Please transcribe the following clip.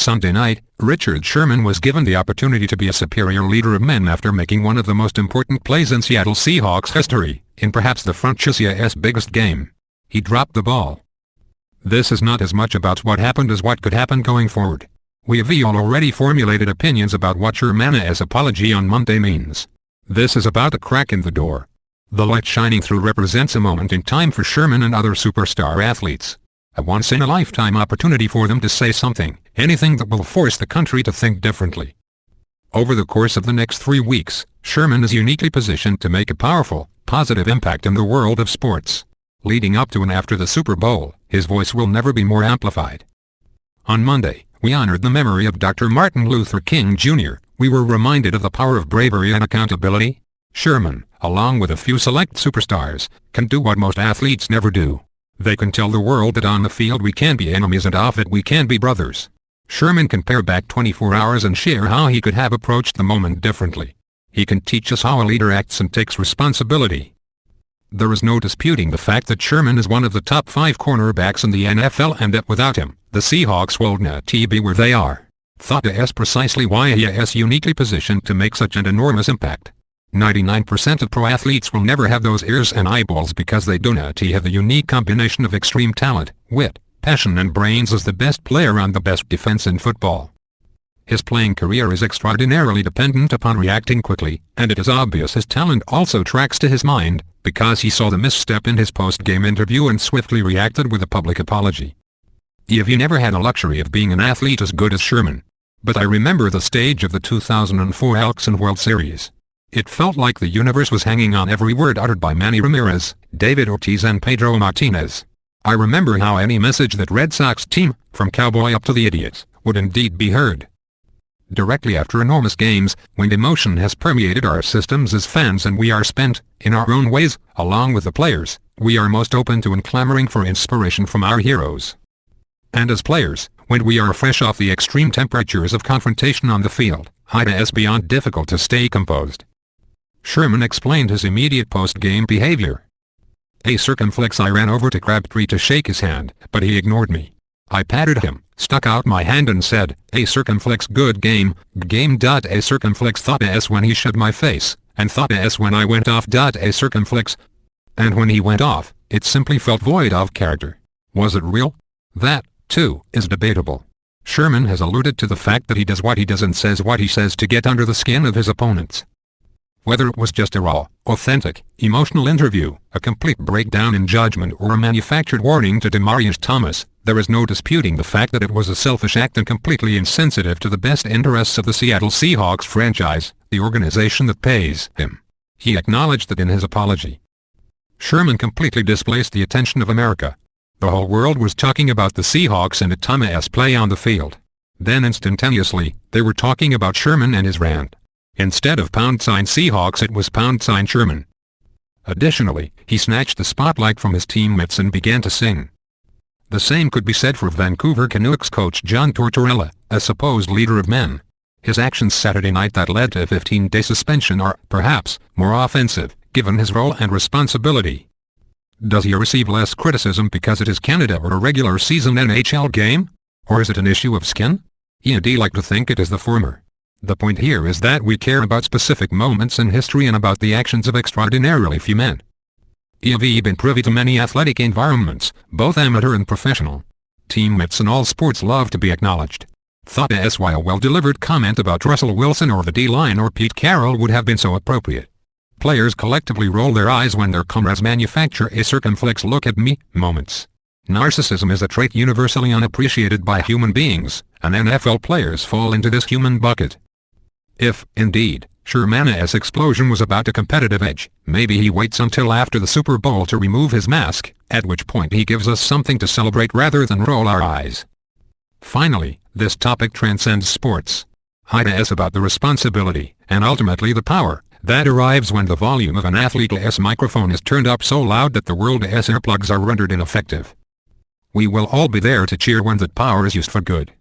Sunday night, Richard Sherman was given the opportunity to be a superior leader of men after making one of the most important plays in Seattle Seahawks history, in perhaps the franchise's biggest game. He dropped the ball. This is not as much about what happened as what could happen going forward. We have all already formulated opinions about what Sherman's apology on Monday means. This is about a crack in the door. The light shining through represents a moment in time for Sherman and other superstar athletes. A once-in-a-lifetime opportunity for them to say something, anything that will force the country to think differently. Over the course of the next 3 weeks, Sherman is uniquely positioned to make a powerful, positive impact in the world of sports. Leading up to and after the Super Bowl, his voice will never be more amplified. On Monday, we honored the memory of Dr. Martin Luther King Jr. We were reminded of the power of bravery and accountability. Sherman, along with a few select superstars, can do what most athletes never do. They can tell the world that on the field we can be enemies and off it we can be brothers. Sherman can pare back 24 hours and share how he could have approached the moment differently. He can teach us how a leader acts and takes responsibility. There is no disputing the fact that Sherman is one of the top 5 cornerbacks in the NFL and that without him, the Seahawks will not be where they are. That is precisely why he is uniquely positioned to make such an enormous impact. 99% of pro athletes will never have those ears and eyeballs because they do not have the unique combination of extreme talent, wit, passion and brains as the best player on the best defense in football. His playing career is extraordinarily dependent upon reacting quickly, and it is obvious his talent also tracks to his mind, because he saw the misstep in his post-game interview and swiftly reacted with a public apology. You never had the luxury of being an athlete as good as Sherman. But I remember the stage of the 2004 Elks and World Series. It felt like the universe was hanging on every word uttered by Manny Ramirez, David Ortiz and Pedro Martinez. I remember how any message that Red Sox team, from cowboy up to the idiots, would indeed be heard. Directly after enormous games, when emotion has permeated our systems as fans and we are spent, in our own ways, along with the players, we are most open to and clamoring for inspiration from our heroes. And as players, when we are fresh off the extreme temperatures of confrontation on the field, it is beyond difficult to stay composed. Sherman explained his immediate post-game behavior. Circumflex I ran over to Crabtree to shake his hand, but he ignored me. I patted him, stuck out my hand and said, circumflex good game, circumflex thought as when he shoved my face, and thought as when I went off circumflex. And when he went off, it simply felt void of character. Was it real? That, too, is debatable. Sherman has alluded to the fact that he does what he does and says what he says to get under the skin of his opponents. Whether it was just a raw, authentic, emotional interview, a complete breakdown in judgment or a manufactured warning to Demaryius Thomas, there is no disputing the fact that it was a selfish act and completely insensitive to the best interests of the Seattle Seahawks franchise, the organization that pays him. He acknowledged that in his apology. Sherman completely displaced the attention of America. The whole world was talking about the Seahawks and Thomas' play on the field. Then instantaneously, they were talking about Sherman and his rant. Instead of #Seahawks it was #Sherman. Additionally, he snatched the spotlight from his teammates and began to sing. The same could be said for Vancouver Canucks coach John Tortorella, a supposed leader of men. His actions Saturday night that led to a 15-day suspension are, perhaps, more offensive, given his role and responsibility. Does he receive less criticism because it is Canada or a regular season NHL game? Or is it an issue of skin? I'd like to think it is the former. The point here is that we care about specific moments in history and about the actions of extraordinarily few men. I've been privy to many athletic environments, both amateur and professional. Teammates in all sports love to be acknowledged. Thought as why a well-delivered comment about Russell Wilson or the D-line or Pete Carroll would have been so appropriate. Players collectively roll their eyes when their comrades manufacture a circumflex look at me moments. Narcissism is a trait universally unappreciated by human beings, and NFL players fall into this human bucket. If, indeed, Sherman's explosion was about a competitive edge, maybe he waits until after the Super Bowl to remove his mask, at which point he gives us something to celebrate rather than roll our eyes. Finally, this topic transcends sports. It is about the responsibility, and ultimately the power, that arrives when the volume of an athlete's microphone is turned up so loud that the world's earplugs are rendered ineffective. We will all be there to cheer when that power is used for good.